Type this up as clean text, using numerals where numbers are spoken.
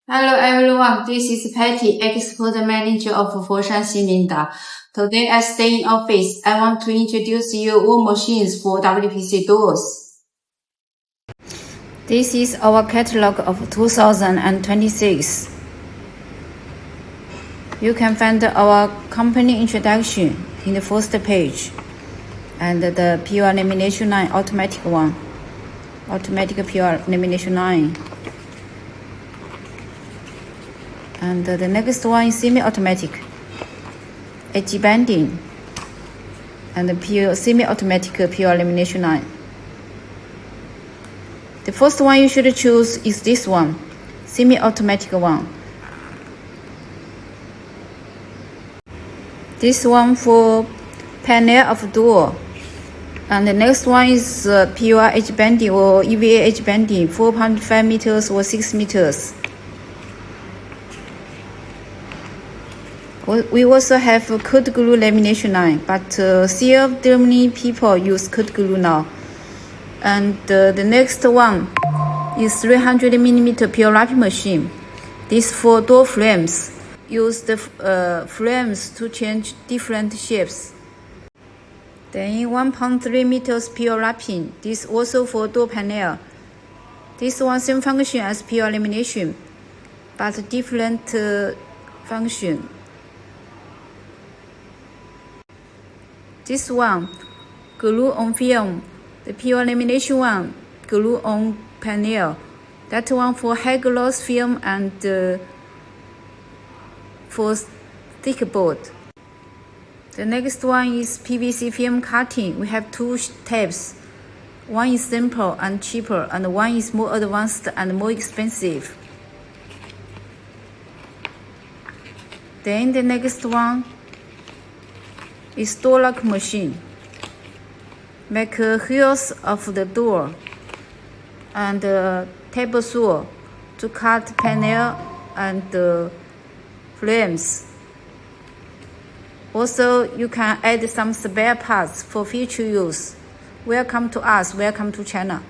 Hello everyone, this is Patty, Export Manager of Foshan Xinminda. Today I stay in office. I want to introduce you all machines for WPC doors. This is our catalog of 2026. You can find our company introduction in the first page and the pure lamination line, automatic one, automatic pure lamination line. And the next one is semi-automatic, edge bending, and the pure semi-automatic pure lamination line. The first one you should choose is this one, semi-automatic one. This one for panel of door. And the next one is pure edge bending or EVA edge bending, 4.5 meters or 6 meters. We also have a cold glue lamination line, but Germany people use cold glue now. And the next one is 300mm pure wrapping machine. This for door frames. Use the frames to change different shapes. Then 1.3 meters pure wrapping. This also for door panel. This one same function as pure lamination, but different function. This one, glue on film. The pure lamination one, glue on panel. That one for high gloss film and for thick board. The next one is PVC film cutting. We have two types. One is simple and cheaper, and one is more advanced and more expensive. Then the next one is door lock machine. Make heels of the door and table saw to cut panel and frames. Also, you can add some spare parts for future use. Welcome to us. Welcome to China.